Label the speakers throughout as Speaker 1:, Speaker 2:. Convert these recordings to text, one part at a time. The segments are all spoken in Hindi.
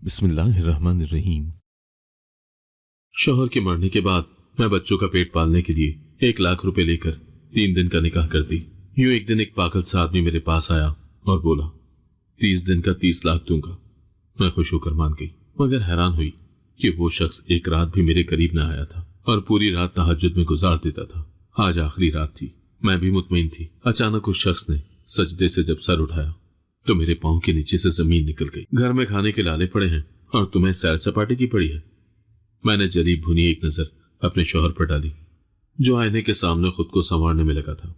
Speaker 1: बिस्मिल्लाहिर्रहमानिर्रहीम। शौहर के मरने के बाद मैं बच्चों का पेट पालने के लिए 1 लाख रुपए लेकर 3 दिन का निकाह कर दी। यूं एक दिन एक पागल सा आदमी मेरे पास आया और बोला, 30 दिन का 30 लाख दूंगा। मैं खुश होकर मान गई, मगर हैरान हुई कि वो शख्स एक रात भी मेरे करीब न आया था और पूरी रात तहज्जुद में गुजार देता था। आज आखिरी रात थी, मैं भी मुतमईन थी। अचानक उस शख्स ने सजदे से जब सर उठाया तो मेरे पांव के नीचे से जमीन निकल गई। घर में खाने के लाले पड़े हैं और तुम्हें सैर सपाटे की पड़ी है। मैंने जली भुनी एक नजर अपने शौहर पर डाली, जो आईने के सामने खुद को संवारने में लगा था।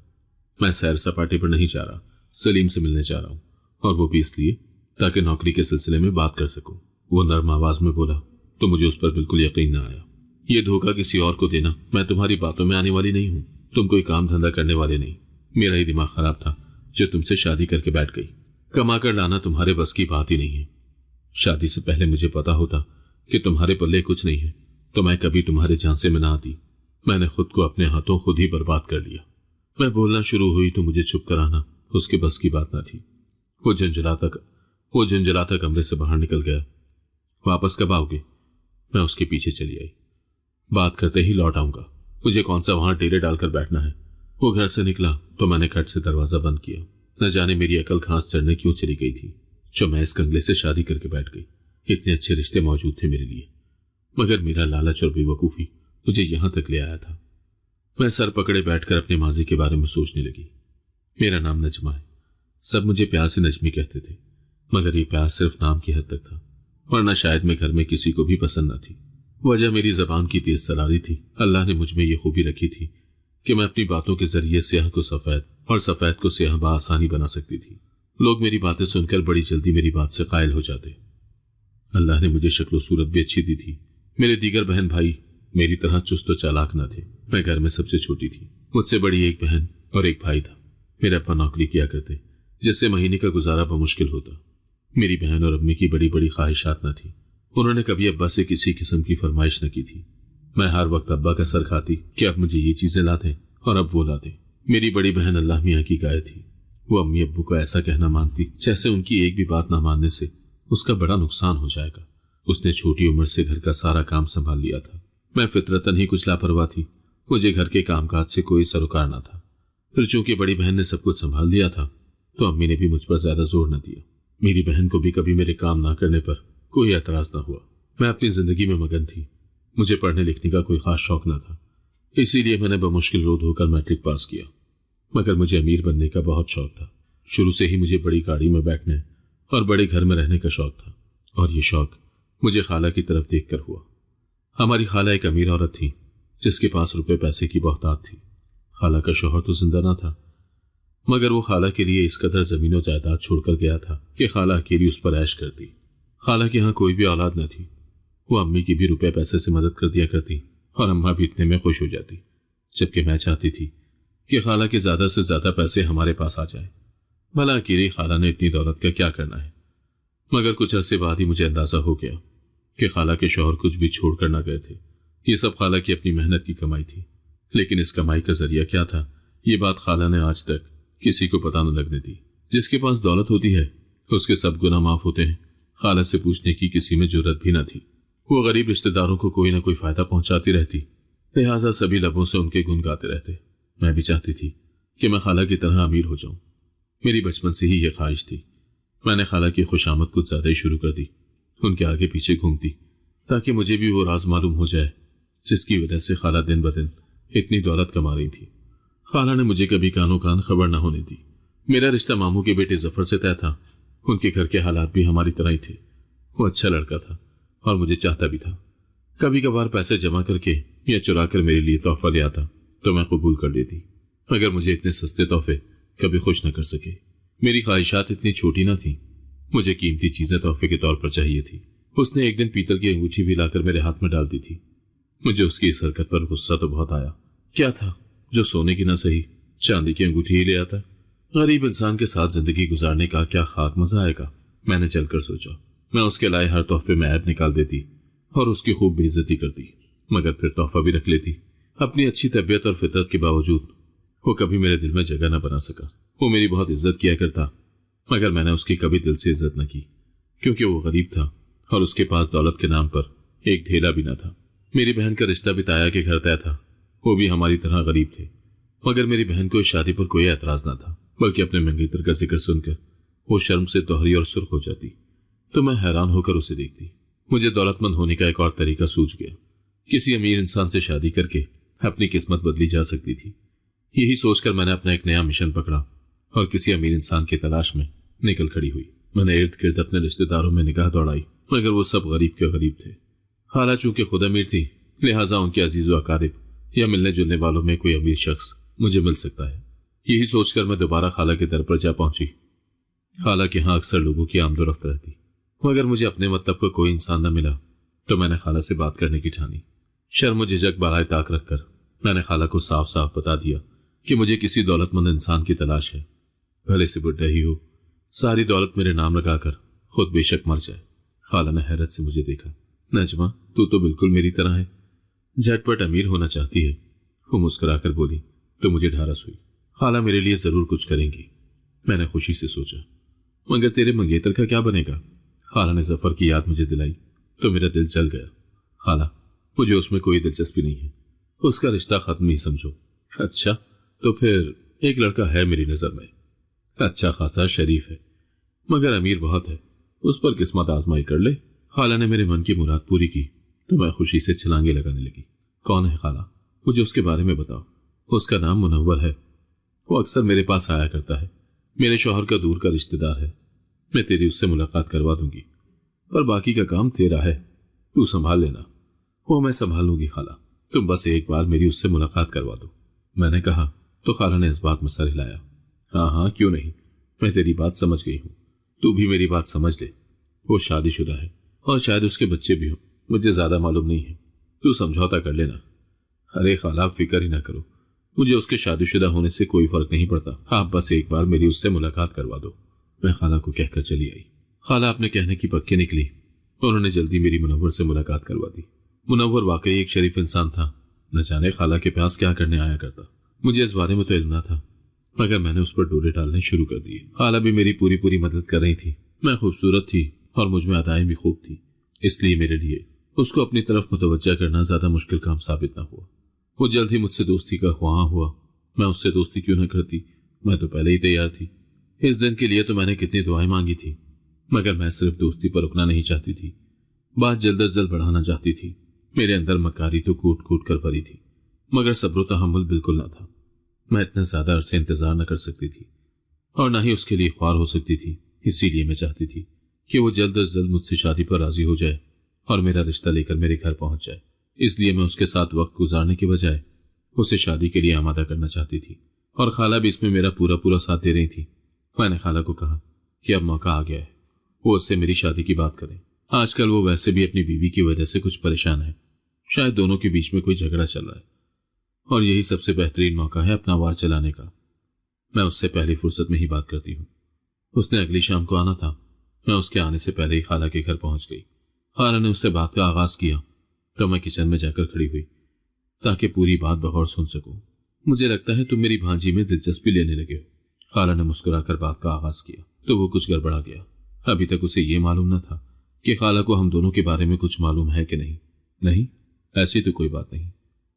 Speaker 1: मैं सैर सपाटे पर नहीं जा रहा, सलीम से मिलने जा रहा हूं, और वो भी इसलिए ताकि नौकरी के सिलसिले में बात कर सकूं। वो नर्म आवाज में बोला तो मुझे उस पर बिल्कुल यकीन न आया। ये धोखा किसी और को देना, मैं तुम्हारी बातों में आने वाली नहीं हूं। तुम कोई काम धंधा करने वाले नहीं। मेरा ही दिमाग खराब था जो तुमसे शादी करके बैठ गई। कमा कर लाना तुम्हारे बस की बात ही नहीं है। शादी से पहले मुझे पता होता कि तुम्हारे पल्ले कुछ नहीं है तो मैं कभी तुम्हारे झांसे में ना आती। मैंने खुद को अपने हाथों खुद ही बर्बाद कर लिया। मैं बोलना शुरू हुई तो मुझे चुप कराना उसके बस की बात ना थी। वो झुंझलाता कमरे से बाहर निकल गया। वापस कब आओगे? मैं उसके पीछे चली आई। बात करते ही लौट आऊंगा, मुझे कौन सा वहां डेरे डालकर बैठना है। वो घर से निकला तो मैंने खट से दरवाजा बंद किया। न जाने मेरी अकल घास चढ़ने क्यों चली गई थी जो मैं इस कंगले से शादी करके बैठ गई। इतने अच्छे रिश्ते मौजूद थे मेरे लिए, मगर मेरा लालच और बेवकूफी मुझे यहां तक ले आया था। मैं सर पकड़े बैठकर अपने माजी के बारे में सोचने लगी। मेरा नाम नजमा है। सब मुझे प्यार से नजमी कहते थे, मगर ये प्यार सिर्फ नाम की हद तक था, वरना शायद मैं घर में किसी को भी पसंद न थी। वजह मेरी जबान की तेज सलारी थी। अल्लाह ने मुझ में ये खूबी रखी थी कि मैं अपनी बातों के जरिए स्याह को सफेद और सफेद को स्याह बआसानी बना सकती थी। लोग मेरी बातें सुनकर बड़ी जल्दी मेरी बात से कायल हो जाते। अल्लाह ने मुझे शक्ल सूरत भी अच्छी दी थी। मेरे दीगर बहन भाई मेरी तरह चुस्त और चालाक न थे। मैं घर में सबसे छोटी थी। मुझसे बड़ी एक बहन और एक भाई था। मेरे अब्बा नौकरी किया करते, जिससे महीने का गुजारा बमुश्किल होता। मेरी बहन और अम्मी की बड़ी बड़ी ख्वाहिशात न थी। उन्होंने कभी अब्बा से किसी किस्म की फरमाइश न की थी। मैं हर वक्त अब्बा का सर खाती कि अब मुझे ये चीजें लाते और अब वो लाते। मेरी बड़ी बहन अल्लाह मियाँ की गाय थी। वो अम्मी अब्बू को ऐसा कहना मानती जैसे उनकी एक भी बात ना मानने से उसका बड़ा नुकसान हो जाएगा। उसने छोटी उम्र से घर का सारा काम संभाल लिया था। मैं फितरतन ही कुछ लापरवाह थी। मुझे घर के कामकाज से कोई सरोकार न था। फिर चूंकि बड़ी बहन ने सब कुछ संभाल लिया था तो अम्मी ने भी मुझ पर ज्यादा जोर न दिया। मेरी बहन को भी कभी मेरे काम ना करने पर कोई एतराज न हुआ। मैं अपनी जिंदगी में मगन थी। मुझे पढ़ने लिखने का कोई खास शौक न था, इसीलिए मैंने बमुश्किल रोध होकर मैट्रिक पास किया। मगर मुझे अमीर बनने का बहुत शौक था। शुरू से ही मुझे बड़ी गाड़ी में बैठने और बड़े घर में रहने का शौक था, और ये शौक मुझे खाला की तरफ देखकर हुआ। हमारी खाला एक अमीर औरत थी जिसके पास रुपए पैसे की बहुतात थी। खाला का शौहर तो जिंदा न था, मगर वो खाला के लिए इस कदर जमीन और जायदाद छोड़कर गया था कि खाला अकेली उस पर ऐश करती। खाला के यहाँ कोई भी औलाद न थी। वो अम्मी की भी रुपए पैसे से मदद कर दिया करती और अम्मा भी इतने में खुश हो जाती, जबकि मैं चाहती थी कि खाला के ज्यादा से ज्यादा पैसे हमारे पास आ जाए। भला अकेली खाला ने इतनी दौलत का क्या करना है। मगर कुछ अरसे बाद ही मुझे अंदाजा हो गया कि खाला के शौहर कुछ भी छोड़कर न गए थे। ये सब खाला की अपनी मेहनत की कमाई थी, लेकिन इस कमाई का जरिया क्या था, ये बात खाला ने आज तक किसी को पता न लगने दी। जिसके पास दौलत होती है उसके सब गुनाह माफ होते हैं। खाला से पूछने की किसी में जुर्रत भी न थी। वो गरीब रिश्तेदारों को कोई ना कोई फायदा पहुंचाती रहती, लिहाजा सभी लबों से उनके गुण गाते रहते। मैं भी चाहती थी कि मैं खाला की तरह अमीर हो जाऊं। मेरी बचपन से ही यह ख्वाहिश थी। मैंने खाला की खुशामद कुछ ज्यादा ही शुरू कर दी। उनके आगे पीछे घूमती ताकि मुझे भी वो राज मालूम हो जाए जिसकी वजह से खाला दिन ब दिन इतनी दौलत कमा रही थी। खाला ने मुझे कभी कानों कान खबर न होने दी। मेरा रिश्ता मामू के बेटे जफर से तय था। उनके घर के हालात भी हमारी तरह ही थे। वो अच्छा लड़का था और मुझे चाहता भी था। कभी कभार पैसे जमा करके या चुरा कर मेरे लिए तोहफा ले आता तो मैं कबूल कर लेती, मगर मुझे इतने सस्ते तोहफे कभी खुश न कर सके। मेरी ख्वाहिशात इतनी छोटी न थी। मुझे कीमती चीजें तोहफे के तौर पर चाहिए थी। उसने एक दिन पीतल की अंगूठी भी लाकर मेरे हाथ में डाल दी थी। मुझे उसकी इस हरकत पर गुस्सा तो बहुत आया। क्या था जो सोने की न सही चांदी की अंगूठी ही ले आता। गरीब इंसान के साथ जिंदगी गुजारने का क्या खाक मजा आएगा। मैंने चलकर सोचा मैं उसके लाए हर तोहफे में ऐब निकाल देती और उसकी खूब बेइज्जती करती, मगर फिर तोहफा भी रख लेती। अपनी अच्छी तबीयत और फितरत के बावजूद वो कभी मेरे दिल में जगह न बना सका। वो मेरी बहुत इज्जत किया करता, मगर मैंने उसकी कभी दिल से इज्जत न की, क्योंकि वो गरीब था और उसके पास दौलत के नाम पर एक ढेला भी न था। मेरी बहन का रिश्ता भी ताया के घर तय था। वो भी हमारी तरह गरीब थे, मगर मेरी बहन को इस शादी पर कोई एतराज न था, बल्कि अपने मंगेतर का जिक्र सुनकर वो शर्म से दोहरी और सुर्ख हो जाती। तो मैं हैरान होकर उसे देखती। मुझे दौलतमंद होने का एक और तरीका सूझ गया। किसी अमीर इंसान से शादी करके अपनी किस्मत बदली जा सकती थी। यही सोचकर मैंने अपना एक नया मिशन पकड़ा और किसी अमीर इंसान की तलाश में निकल खड़ी हुई। मैंने इर्द गिर्द अपने रिश्तेदारों में निगाह दौड़ाई, मगर वो सब गरीब के गरीब थे। खाला चूंकि खुद अमीर थी, लिहाजा उनके अजीज व अकारिब या मिलने जुलने वालों में कोई अमीर शख्स मुझे मिल सकता है। यही सोचकर मैं दोबारा खाला के दर पर जा पहुंची। खाला के यहाँ अक्सर लोगों की आमदोरफ्त रहती, मगर मुझे अपने मतलब का कोई इंसान न मिला, तो मैंने खाला से बात करने की ठानी। शर्म झिझक बराए ताक रखकर मैंने खाला को साफ साफ बता दिया कि मुझे किसी दौलतमंद इंसान की तलाश है, भले से बुढ़ा ही हो, सारी दौलत मेरे नाम लगाकर खुद बेशक मर जाए। खाला ने हैरत से मुझे देखा। नजमा, तू तो बिल्कुल मेरी तरह है, झटपट अमीर होना चाहती है। वो मुस्कुराकर बोली तो मुझे ढारस हुई। खाला मेरे लिए जरूर कुछ करेंगी, मैंने खुशी से सोचा। मगर तेरे मंगेतर का क्या बनेगा? खाला ने जफर की याद मुझे दिलाई तो मेरा दिल जल गया। खाला, मुझे उसमें कोई दिलचस्पी नहीं है, उसका रिश्ता खत्म ही समझो। अच्छा, तो फिर एक लड़का है मेरी नजर में, अच्छा खासा शरीफ है, मगर अमीर बहुत है, उस पर किस्मत आजमाई कर ले। खाला ने मेरे मन की मुराद पूरी की तो मैं खुशी से छलांगे लगाने लगी। कौन है खाला? मुझे उसके बारे में बताओ। उसका नाम मुनव्वर है, वो अक्सर मेरे पास आया करता है, मेरे शौहर का दूर का रिश्तेदार है। मैं तेरी उससे मुलाकात करवा दूंगी, पर बाकी का काम तेरा है, तू संभाल लेना। वो मैं संभाल लूंगी खाला, तुम बस एक बार मेरी उससे मुलाकात करवा दो, मैंने कहा। तो खाला ने इस बात में सर हिलाया। हाँ हाँ, क्यों नहीं, मैं तेरी बात समझ गई हूँ, तू भी मेरी बात समझ ले। वो शादीशुदा है और शायद उसके बच्चे भी हों, मुझे ज्यादा मालूम नहीं है, तू समझौता कर लेना। अरे खाला, फिक्र ही ना करो, मुझे उसके शादीशुदा होने से कोई फर्क नहीं पड़ता, आप बस एक बार मेरी उससे मुलाकात करवा दो। मैं खाला को कहकर चली आई। खाला अपने कहने की पक्की निकली, उन्होंने जल्दी मेरी मुनव्वर से मुलाकात करवा दी। मुनव्वर वाकई एक शरीफ इंसान था, न जाने खाला के पास क्या करने आया करता। मुझे इस बारे में तो इल्म न था, मगर मैंने उस पर डोरे डालने शुरू कर दिए। खाला भी मेरी पूरी पूरी मदद कर रही थी। मैं खूबसूरत थी और मुझ में अदाएं भी खूब थी, इसलिए मेरे लिए उसको अपनी तरफ मुतवज्जा करना ज्यादा मुश्किल काम साबित न हुआ। वो जल्द ही मुझसे दोस्ती का ख्वाह हुआ। मैं उससे दोस्ती क्यों न करती, मैं तो पहले ही तैयार थी। इस दिन के लिए तो मैंने कितनी दुआएं मांगी थी, मगर मैं सिर्फ दोस्ती पर रुकना नहीं चाहती थी, बात जल्द अज जल्द बढ़ाना चाहती थी। मेरे अंदर मकारी तो कूट कूट कर भरी थी, मगर सब्र तहम्मुल बिल्कुल न था। मैं इतना ज्यादा अरसे इंतजार न कर सकती थी और न ही उसके लिए ख्वार हो सकती थी। इसीलिए मैं चाहती थी कि वो जल्द अज जल्द मुझसे शादी पर राजी हो जाए और मेरा रिश्ता लेकर मेरे घर पहुंच जाए। इसलिए मैं उसके साथ वक्त गुजारने के बजाय उसे शादी के लिए आमादा करना चाहती थी, और खाला भी इसमें मेरा पूरा पूरा साथ दे रही थी। मैंने खाला को कहा कि अब मौका आ गया है, वो उससे मेरी शादी की बात करें। आजकल वो वैसे भी अपनी बीवी की वजह से कुछ परेशान है, शायद दोनों के बीच में कोई झगड़ा चल रहा है, और यही सबसे बेहतरीन मौका है अपना वार चलाने का। मैं उससे पहली फुर्सत में ही बात करती हूँ। उसने अगली शाम को आना था। मैं उसके आने से पहले ही खाला के घर पहुंच गई। खाला ने उससे बात का आगाज किया तो मैं किचन में जाकर खड़ी हुई ताकि पूरी बात बगौर सुन सकूं। मुझे लगता है तुम मेरी भांजी में दिलचस्पी लेने लगे हो। खाला ने मुस्कुराकर बात का आगाज किया तो वो कुछ गड़बड़ा गया। अभी तक उसे ये मालूम न था कि खाला को हम दोनों के बारे में कुछ मालूम है कि नहीं। नहीं, ऐसी तो कोई बात नहीं।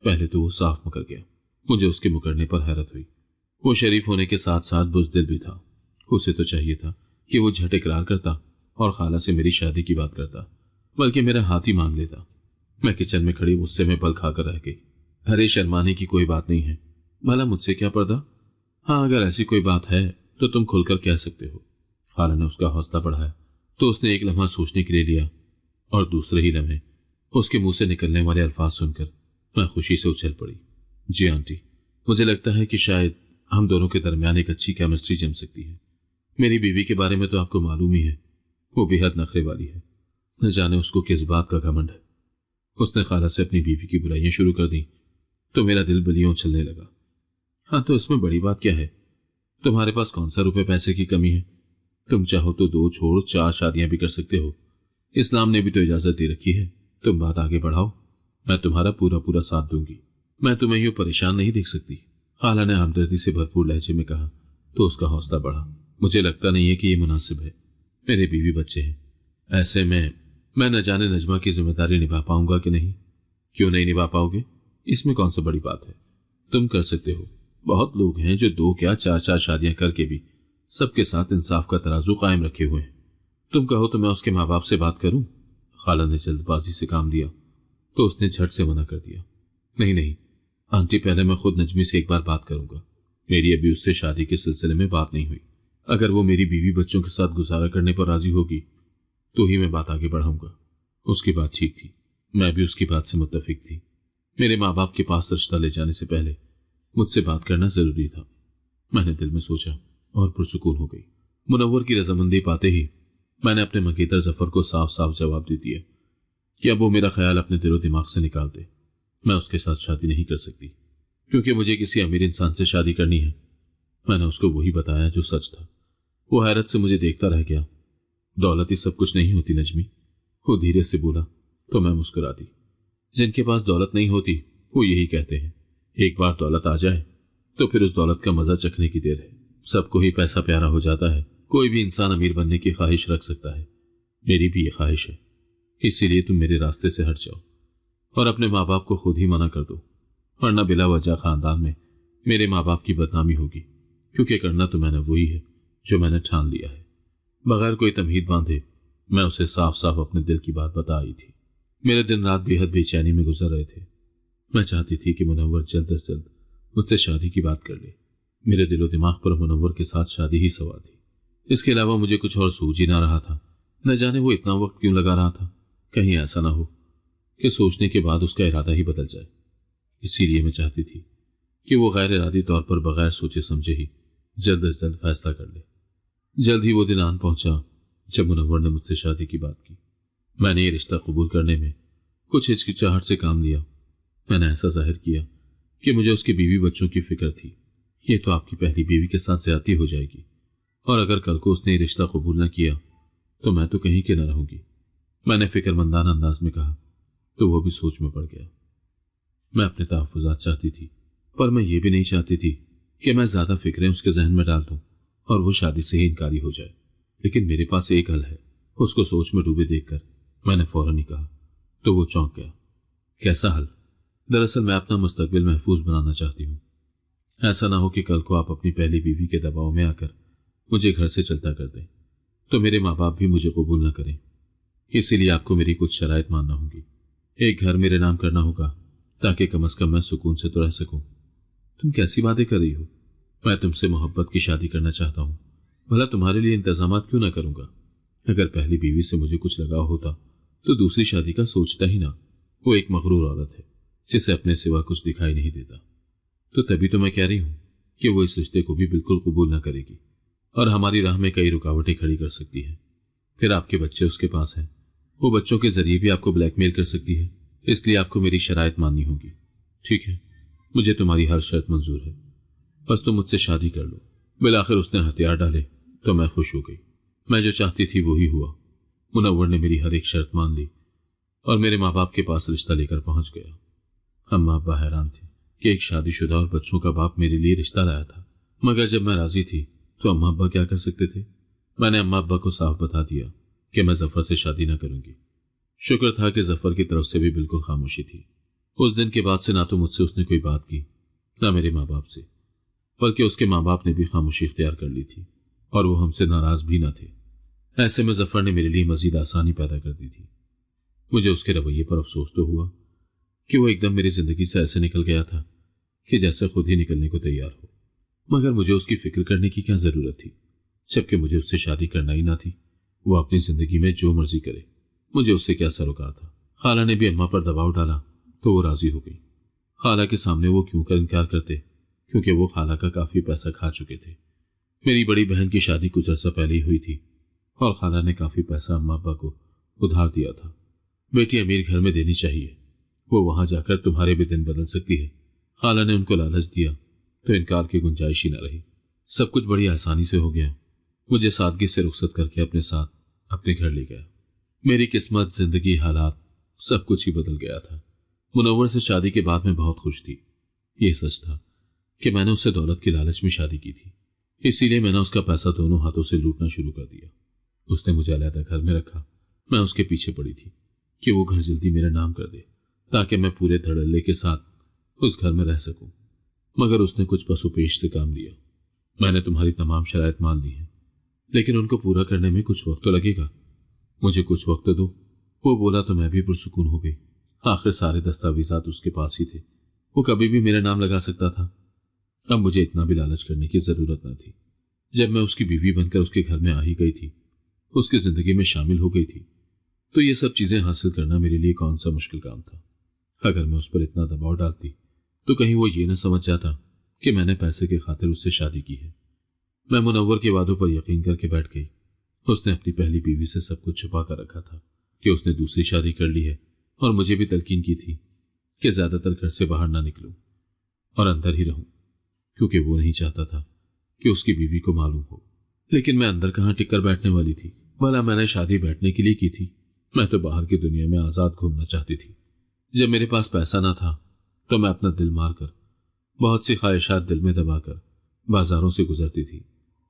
Speaker 1: पहले तो वो साफ मुकर गया। मुझे उसके मुकरने पर हैरत हुई। वो शरीफ होने के साथ साथ बुज़दिल भी था। उसे तो चाहिए था कि वो झट इकरार करता और खाला से मेरी शादी की बात करता, बल्कि मेरा हाथ ही मांग लेता। मैं किचन में खड़ी गुस्से में पल खाकर रह गई। अरे शर्माने की कोई बात नहीं है, भला मुझसे क्या पर्दा। हाँ, अगर ऐसी कोई बात है तो तुम खुलकर कह सकते हो। खाला ने उसका हौसला बढ़ाया तो उसने एक लम्हा सोचने के लिए लिया, और दूसरे ही लम्हे उसके मुंह से निकलने वाले अल्फाज सुनकर मैं खुशी से उछल पड़ी। जी आंटी, मुझे लगता है कि शायद हम दोनों के दरमियान एक अच्छी केमिस्ट्री जम सकती है। मेरी बीवी के बारे में तो आपको मालूम ही है, वो बेहद नखरे वाली है। न जाने उसको किस बात का घमंड है। उसने खाला से अपनी बीवी की बुराइयां शुरू कर दी तो मेरा दिल बलियों उछलने लगा। हाँ, तो इसमें बड़ी बात क्या है? तुम्हारे पास कौन सा रुपए पैसे की कमी है? तुम चाहो तो 2 छोड़ 4 शादियां भी कर सकते हो। इस्लाम ने भी तो इजाजत दे रखी है। तुम बात आगे बढ़ाओ, मैं तुम्हारा पूरा पूरा साथ दूंगी। मैं तुम्हें यूं परेशान नहीं देख सकती, खाला ने हमदर्दी से भरपूर लहजे में कहा तो उसका हौसला बढ़ा। मुझे लगता नहीं है कि ये मुनासिब है। मेरे बीवी बच्चे हैं, ऐसे में मैं न जाने नजमा की जिम्मेदारी निभा पाऊंगा कि नहीं। क्यों नहीं निभा पाओगे? इसमें कौन सा बड़ी बात है? तुम कर सकते हो। बहुत लोग हैं जो 2 क्या 4-4 शादियां करके भी सबके साथ इंसाफ का तराजू कायम रखे हुए हैं। तुम कहो तो मैं उसके माँ बाप से बात करूं? खाला ने जल्दबाजी से काम लिया तो उसने झट से मना कर दिया। नहीं नहीं आंटी, पहले मैं खुद नजमी से एक बार बात करूंगा। मेरी अभी उससे शादी के सिलसिले में बात नहीं हुई। अगर वो मेरी बीवी बच्चों के साथ गुजारा करने पर राजी होगी तो ही मैं बात आगे बढ़ाऊंगा। उसकी बात ठीक थी, मैं भी उसकी बात से मुत्तफिक थी। मेरे माँ बाप के पास रिश्ता ले जाने से पहले मुझसे बात करना जरूरी था, मैंने दिल में सोचा और पुरसुकून हो गई। मुनव्वर की रजामंदी पाते ही मैंने अपने मंगेतर जफर को साफ साफ जवाब दे दिया कि अब वो मेरा ख्याल अपने दिलो दिमाग से निकाल दे। मैं उसके साथ शादी नहीं कर सकती क्योंकि मुझे किसी अमीर इंसान से शादी करनी है। मैंने उसको वही बताया जो सच था। वो हैरत से मुझे देखता रह गया। दौलत ही सब कुछ नहीं होती नजमी, वो धीरे से बोला तो मैं मुस्कुरा दी। जिनके पास दौलत नहीं होती वो यही कहते हैं, एक बार दौलत आ जाए तो फिर उस दौलत का मजा चखने की देर है। सबको ही पैसा प्यारा हो जाता है। कोई भी इंसान अमीर बनने की ख्वाहिश रख सकता है, मेरी भी ये ख्वाहिश है। इसीलिए तुम मेरे रास्ते से हट जाओ और अपने माँ बाप को खुद ही मना कर दो, वरना बिला वजह खानदान में मेरे माँ बाप की बदनामी होगी। क्योंकि करना तो मैंने वही है जो मैंने ठान लिया है। बगैर कोई तमहीद बांधे मैं उसे साफ साफ अपने दिल की बात बता आई थी। मेरे दिन रात बेहद बेचैनी में गुजर रहे थे। मैं चाहती थी कि मुनव्वर जल्द से जल्द मुझसे शादी की बात कर ले। मेरे दिलो दिमाग पर मुनव्वर के साथ शादी ही सवार थी। इसके अलावा मुझे कुछ और सूझ ही ना रहा था। न जाने वो इतना वक्त क्यों लगा रहा था। कहीं ऐसा ना हो कि सोचने के बाद उसका इरादा ही बदल जाए। इसीलिए मैं चाहती थी कि वो गैर इरादी तौर पर बगैर सोचे समझे ही जल्द से जल्द फैसला कर ले। जल्द ही वो दिन आन पहुंचा जब मुनव्वर ने मुझसे शादी की बात की। मैंने ये रिश्ता कबूल करने में कुछ हिचकिचाहट से काम लिया। मैंने ऐसा जाहिर किया कि मुझे उसकी बीवी बच्चों की फिक्र थी। ये तो आपकी पहली बीवी के साथ ज्यादती हो जाएगी, और अगर कल को उसने ये रिश्ता कबूल न किया तो मैं तो कहीं के न रहूंगी। मैंने फिक्रमंदाना अंदाज में कहा तो वो भी सोच में पड़ गया। मैं अपने तहफ़्फ़ुज़ात चाहती थी, पर मैं ये भी नहीं चाहती थी कि मैं ज्यादा फिक्रें उसके जहन में डाल दूं और वो शादी से ही इनकारी हो जाए। लेकिन मेरे पास एक हल है। उसको सोच में डूबे देखकर मैंने फौरन ही कहा तो वो चौंक गया। कैसा हल? दरअसल मैं अपना मुस्तकबिल महफूज बनाना चाहती हूँ। ऐसा ना हो कि कल को आप अपनी पहली बीवी के दबाव में आकर मुझे घर से चलता कर दें तो मेरे माँ बाप भी मुझे कबूल न करें। इसीलिए आपको मेरी कुछ शराइत मानना होगी। एक घर मेरे नाम करना होगा ताकि कम से कम मैं सुकून से तो रह सकूं। तुम कैसी बातें कर रही हो? मैं तुमसे मोहब्बत की शादी करना चाहता हूँ। भला तुम्हारे लिए इंतजाम क्यों ना करूंगा? अगर पहली बीवी से मुझे कुछ लगाव होता तो दूसरी शादी का सोचता ही ना। वो एक मगरूर औरत है जिसे अपने सिवा कुछ दिखाई नहीं देता। तो तभी तो मैं कह रही हूं कि वो इस रिश्ते को भी बिल्कुल कबूल ना करेगी और हमारी राह में कई रुकावटें खड़ी कर सकती है। फिर आपके बच्चे उसके पास हैं, वो बच्चों के जरिए भी आपको ब्लैकमेल कर सकती है। इसलिए आपको मेरी शराइत माननी होगी। ठीक है, मुझे तुम्हारी हर शर्त मंजूर है, बस तुम मुझसे शादी कर लो। बिलाखिर उसने हथियार डाले तो मैं खुश हो गई। मैं जो चाहती थी वही हुआ। मुनव्वर ने मेरी हर एक शर्त मान ली और मेरे माँ बाप के पास रिश्ता लेकर पहुंच गया। अम्मा अब्बा हैरान थे कि एक शादीशुदा और बच्चों का बाप मेरे लिए रिश्ता लाया था, मगर जब मैं राजी थी तो अम्मा अब्बा क्या कर सकते थे। मैंने अम्मा अब्बा को साफ बता दिया कि मैं जफर से शादी न करूंगी। शुक्र था कि जफर की तरफ से भी बिल्कुल खामोशी थी। उस दिन के बाद से ना तो मुझसे उसने कोई बात की, ना मेरे माँ बाप से, बल्कि उसके माँ बाप ने भी खामोशी इख्तियार कर ली थी और वो हमसे नाराज भी न थे। ऐसे में जफर ने मेरे लिए मजीद आसानी पैदा कर दी थी। मुझे उसके रवैये पर अफसोस तो हुआ कि वो एकदम मेरी जिंदगी से ऐसे निकल गया था कि जैसे खुद ही निकलने को तैयार हो। मगर मुझे उसकी फिक्र करने की क्या जरूरत थी, जबकि मुझे उससे शादी करना ही ना थी। वो अपनी जिंदगी में जो मर्जी करे, मुझे उससे क्या सरोकार था। खाला ने भी अम्मा पर दबाव डाला तो वो राजी हो गई। खाला के सामने वो क्यों कर इनकार करते, क्योंकि वो खाला का काफी पैसा खा चुके थे। मेरी बड़ी बहन की शादी कुछ अर्सा पहले ही हुई थी और खाला ने काफी पैसा अम्मा अब्बा को उधार दिया था। बेटी अमीर घर में देनी चाहिए, वो वहां जाकर तुम्हारे भी दिन बदल सकती है। खाला ने उनको लालच दिया तो इनकार की गुंजाइश ही न रही। सब कुछ बड़ी आसानी से हो गया। मुझे सादगी से रुखसत करके अपने साथ अपने घर ले गया। मेरी किस्मत, जिंदगी, हालात सब कुछ ही बदल गया था। मुनव्वर से शादी के बाद मैं बहुत खुश थी। ये सच था कि मैंने उससे दौलत की लालच में शादी की थी, इसीलिए मैंने उसका पैसा दोनों हाथों से लूटना शुरू कर दिया। उसने मुझे अलहदा घर में रखा, मैं उसके पीछे पड़ी थी कि वो घर जल्दी मेरा नाम कर दे ताकि मैं पूरे धड़ल्ले के साथ उस घर में रह सकूं। मगर उसने कुछ पसुपेश से काम लिया। मैंने तुम्हारी तमाम शराइत मान ली है, लेकिन उनको पूरा करने में कुछ वक्त तो लगेगा। मुझे कुछ वक्त दो। वो बोला तो मैं भी पुरसुकून हो गई। आखिर सारे दस्तावेजात उसके पास ही थे, वो कभी भी मेरा नाम लगा सकता था। अब मुझे इतना भी लालच करने की जरूरत न थी। जब मैं उसकी बीवी बनकर उसके घर में आ ही गई थी, उसकी जिंदगी में शामिल हो गई थी, तो ये सब चीजें हासिल करना मेरे लिए कौन सा मुश्किल काम था। अगर मैं उस पर इतना दबाव डालती तो कहीं वो ये न समझ जाता कि मैंने पैसे के खातिर उससे शादी की है। मैं मुनव्वर के वादों पर यकीन करके बैठ गई। उसने अपनी पहली बीवी से सब कुछ छुपा कर रखा था कि उसने दूसरी शादी कर ली है, और मुझे भी तलकीन की थी कि ज्यादातर घर से बाहर ना निकलूं और अंदर ही रहूं, क्योंकि वो नहीं चाहता था कि उसकी बीवी को मालूम हो। लेकिन मैं अंदर कहां टिक कर बैठने वाली थी। भला मैंने शादी बैठने के लिए की थी? मैं तो बाहर की दुनिया में आजाद घूमना चाहती थी। जब मेरे पास पैसा ना था तो मैं अपना दिल मारकर, बहुत सी ख्वाहिशात दिल में दबाकर बाजारों से गुजरती थी।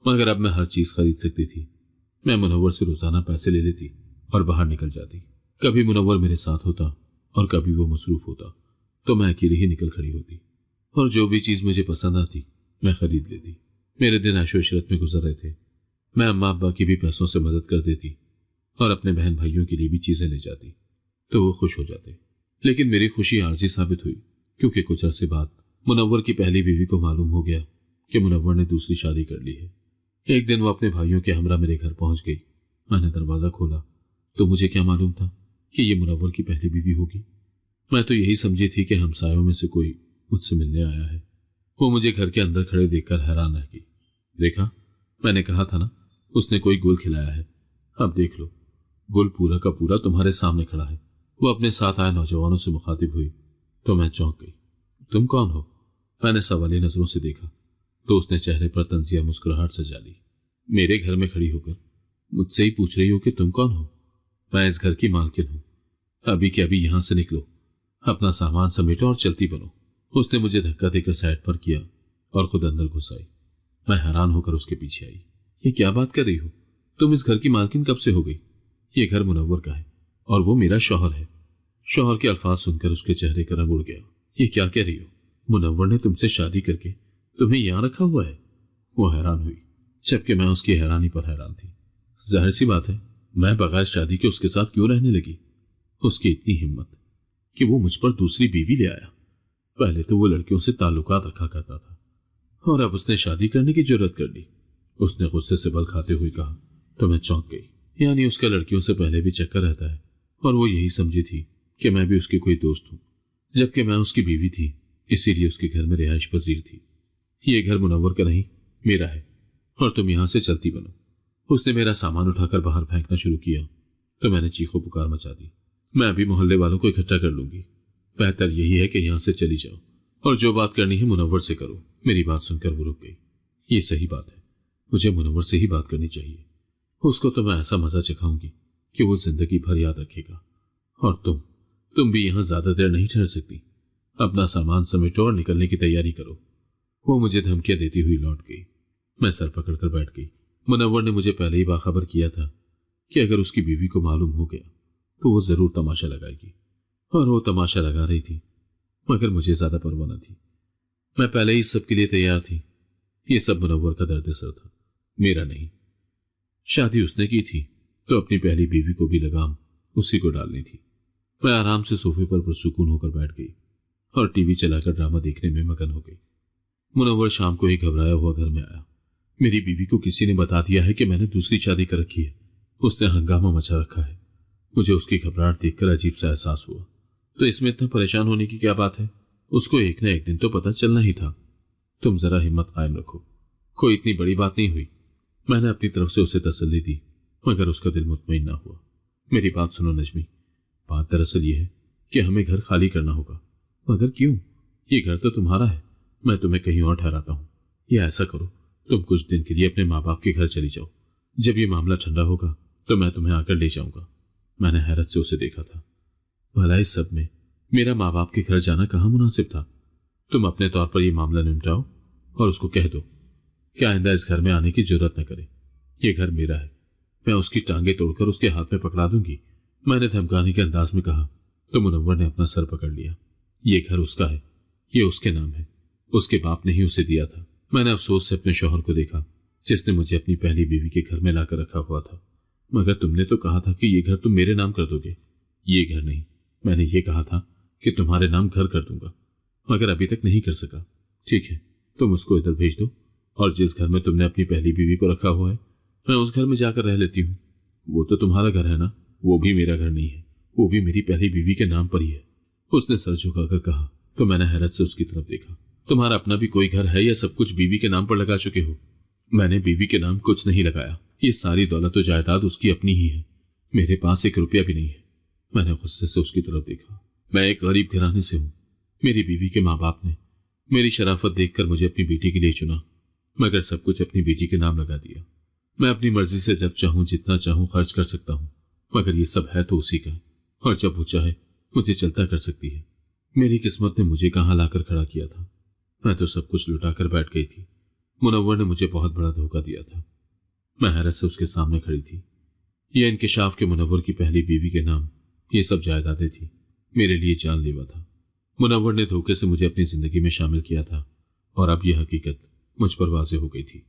Speaker 1: मगर अब मैं हर चीज खरीद सकती थी। मैं मुनव्वर से रोजाना पैसे ले लेती और बाहर निकल जाती। कभी मुनव्वर मेरे साथ होता और कभी वो मसरूफ होता, तो मैं अकेली ही निकल खड़ी होती और जो भी चीज मुझे पसंद आती मैं खरीद लेती। मेरे दिन ऐशो इशरत में गुजर रहे थे। मैं अम्मा अब्बा की भी पैसों से मदद कर देती और अपने बहन भाइयों के लिए भी चीजें ले जाती, तो वो खुश हो जाते। लेकिन मेरी खुशी आरजी साबित हुई, क्योंकि कुछ अरसे बाद मुनव्वर की पहली बीवी को मालूम हो गया कि मुनव्वर ने दूसरी शादी कर ली है। एक दिन वो अपने भाइयों के हमरा मेरे घर पहुंच गई। मैंने दरवाजा खोला तो मुझे क्या मालूम था कि ये मुनव्वर की पहली बीवी होगी। मैं तो यही समझी थी कि हमसायों में से कोई मुझसे मिलने आया है। वो मुझे घर के अंदर खड़े देखकर हैरान रह गई। देखा, मैंने कहा था ना, उसने कोई गुल खिलाया है। अब देख लो, गुल पूरा का पूरा तुम्हारे सामने खड़ा है। वो अपने साथ आए नौजवानों से मुखातिब हुई तो मैं चौंक गई। तुम कौन हो? मैंने सवाली नजरों से देखा तो उसने चेहरे पर तंजिया मुस्कुराहट सजा ली। मेरे घर में खड़ी होकर मुझसे ही पूछ रही हो कि तुम कौन हो? मैं इस घर की मालकिन हूं। अभी के अभी यहां से निकलो, अपना सामान समेटो और चलती बनो। उसने मुझे धक्का देकर साइड पर किया और खुद अंदर घुस आई। मैं हैरान होकर उसके पीछे आई। ये क्या बात कर रही हो? तुम इस घर की मालकिन कब से हो गई? ये घर मुनव्वर का है और वो मेरा शौहर है। शौहर के अल्फाज सुनकर उसके चेहरे का रंग उड़ गया। ये क्या कह रही हो? मुनव्वर ने तुमसे शादी करके तुम्हें यहां रखा हुआ है? वो हैरान हुई, जबकि मैं उसकी हैरानी पर हैरान थी। जाहिर सी बात है, मैं बगैर शादी के उसके साथ क्यों रहने लगी? उसकी इतनी हिम्मत कि वो मुझ पर दूसरी बीवी ले आया। पहले तो वो लड़कियों से ताल्लुकात रखा करता था और अब उसने शादी करने की जरूरत कर ली। उसने गुस्से से बल खाते हुए कहा तो मैं चौंक गई। यानी उसका लड़कियों से पहले भी चक्कर रहता है और वो यही समझी थी कि मैं भी उसकी कोई दोस्त हूं, जबकि मैं उसकी बीवी थी, इसीलिए उसके घर में रिहाइश पजीर थी। ये घर मुनव्वर का नहीं, मेरा है और तुम यहां से चलती बनो। उसने मेरा सामान उठाकर बाहर फेंकना शुरू किया तो मैंने चीखो पुकार मचा दी। मैं अभी मोहल्ले वालों को इकट्ठा कर लूंगी। बेहतर यही है कि यहां से चली जाओ और जो बात करनी है मुनव्वर से करो। मेरी बात सुनकर वो रुक गई। ये सही बात है, मुझे मुनव्वर से ही बात करनी चाहिए। उसको तो मैं ऐसा मजा चखाऊंगी कि वो जिंदगी भर याद रखेगा। और तुम भी यहां ज्यादा देर नहीं ठहर सकती। अपना सामान समेटो और निकलने की तैयारी करो। वो मुझे धमकियां देती हुई लौट गई। मैं सर पकड़कर बैठ गई। मुनव्वर ने मुझे पहले ही बाखबर किया था कि अगर उसकी बीवी को मालूम हो गया तो वो जरूर तमाशा लगाएगी, और वो तमाशा लगा रही थी। मगर मुझे ज्यादा परवाह न थी। मैं पहले ही सब के लिए तैयार थी। ये सब मुनव्वर का दर्द सर था, मेरा नहीं। शादी उसने की थी तो अपनी पहली बीवी को भी लगाम उसी को डालनी थी। मैं आराम से सोफे पर पुरसुकून होकर बैठ गई और टीवी चलाकर ड्रामा देखने में मगन हो गई। मुनव्वर शाम को ही घबराया हुआ घर में आया। मेरी बीवी को किसी ने बता दिया है कि मैंने दूसरी शादी कर रखी है। उसने हंगामा मचा रखा है। मुझे उसकी घबराहट देखकर अजीब सा एहसास हुआ। तो इसमें इतना परेशान होने की क्या बात है? उसको एक न एक दिन तो पता चलना ही था। तुम जरा हिम्मत कायम रखो, कोई इतनी बड़ी बात नहीं हुई। मैंने अपनी तरफ से उसे तसल्ली दी, मगर उसका दिल मुतमईन ना हुआ। मेरी बात सुनो नजमी, बात दरअसल ये है कि हमें घर खाली करना होगा। मगर क्यों? ये घर तो तुम्हारा है। मैं तुम्हें कहीं और ठहराता हूँ। या ऐसा करो, तुम कुछ दिन के लिए अपने माँ बाप के घर चली जाओ। जब ये मामला ठंडा होगा तो मैं तुम्हें आकर ले जाऊंगा। मैंने हैरत से उसे देखा था। भला इस सब में मेरा माँ बाप के घर जाना कहाँ मुनासिब था? तुम अपने तौर पर यह मामला निपटाओ और उसको कह दो कि आइंदा इस घर में आने की जरूरत न करे। ये घर मेरा है। मैं उसकी टांगे तोड़कर उसके हाथ में पकड़ा दूंगी मैंने धमकाने के अंदाज में कहा तो मुनव्वर ने अपना सर पकड़ लिया। ये घर उसका है, ये उसके नाम है, उसके बाप ने ही उसे दिया था। मैंने अफसोस से अपने शौहर को देखा जिसने मुझे अपनी पहली बीवी के घर में लाकर रखा हुआ था। मगर तुमने तो कहा था कि ये घर तुम मेरे नाम कर दोगे। ये घर नहीं, मैंने ये कहा था कि तुम्हारे नाम घर कर दूंगा, मगर अभी तक नहीं कर सका। ठीक है, तुम उसको इधर भेज दो और जिस घर में तुमने अपनी पहली बीवी को रखा हुआ है मैं उस घर में जाकर रह लेती हूँ। वो तो तुम्हारा घर है ना, वो भी मेरा घर नहीं है, वो भी मेरी पहली बीवी के नाम पर ही है। उसने सर झुकाकर कहा तो मैंने हैरत से उसकी तरफ देखा। तुम्हारा अपना भी कोई घर है या सब कुछ बीवी के नाम पर लगा चुके हो? मैंने बीवी के नाम कुछ नहीं लगाया, ये सारी दौलत और जायदाद उसकी अपनी ही है, मेरे पास एक रुपया भी नहीं है। मैंने गुस्से से उसकी तरफ देखा। मैं एक गरीब घराने से हूँ। मेरी बीवी के माँ बाप ने मेरी शराफत देखकर मुझे अपनी बेटी के लिए चुना, मगर सब कुछ अपनी बेटी के नाम लगा दिया। मैं अपनी मर्जी से जब चाहूं जितना चाहूं खर्च कर सकता हूं, मगर ये सब है तो उसी का, और जब वो चाहे मुझे चलता कर सकती है। मेरी किस्मत ने मुझे कहां लाकर खड़ा किया था, मैं तो सब कुछ लुटाकर बैठ गई थी। मुनव्वर ने मुझे बहुत बड़ा धोखा दिया था। मैं हैरत से उसके सामने खड़ी थी। यह इंकिशाफ के मुनव्वर की पहली बीवी के नाम ये सब जायदादें थी, मेरे लिए जानलेवा था। मुनव्वर ने धोखे से मुझे अपनी जिंदगी में शामिल किया था और अब यह हकीकत मुझ पर वाज़ेह हो गई थी।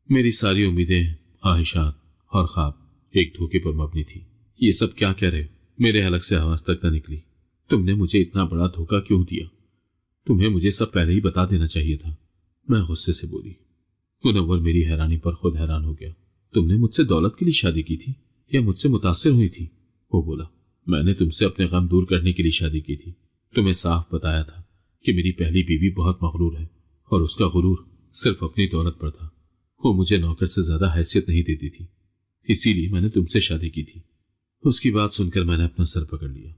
Speaker 1: मेरी सारी उम्मीदें, ख्वाहिशात और ख्वाब एक धोखे पर मबनी थी। ये सब क्या कह रहे हो? मेरे हलक से आवाज तक न निकली। तुमने मुझे इतना बड़ा धोखा क्यों दिया? तुम्हें मुझे सब पहले ही बता देना चाहिए था, मैं गुस्से से बोली। मुनव्वर मेरी हैरानी पर खुद हैरान हो गया। तुमने मुझसे दौलत के लिए शादी की थी या मुझसे मुतासिर हुई थी? वो बोला, मैंने तुमसे अपने गम दूर करने के लिए शादी की थी। तुम्हें साफ बताया था कि मेरी पहली बीवी बहुत मगरूर है और उसका गुरूर सिर्फ अपनी दौलत पर था। वो मुझे नौकर से ज्यादा हैसियत नहीं देती थी, इसीलिए मैंने तुमसे शादी की थी। उसकी बात सुनकर मैंने अपना सर पकड़ लिया।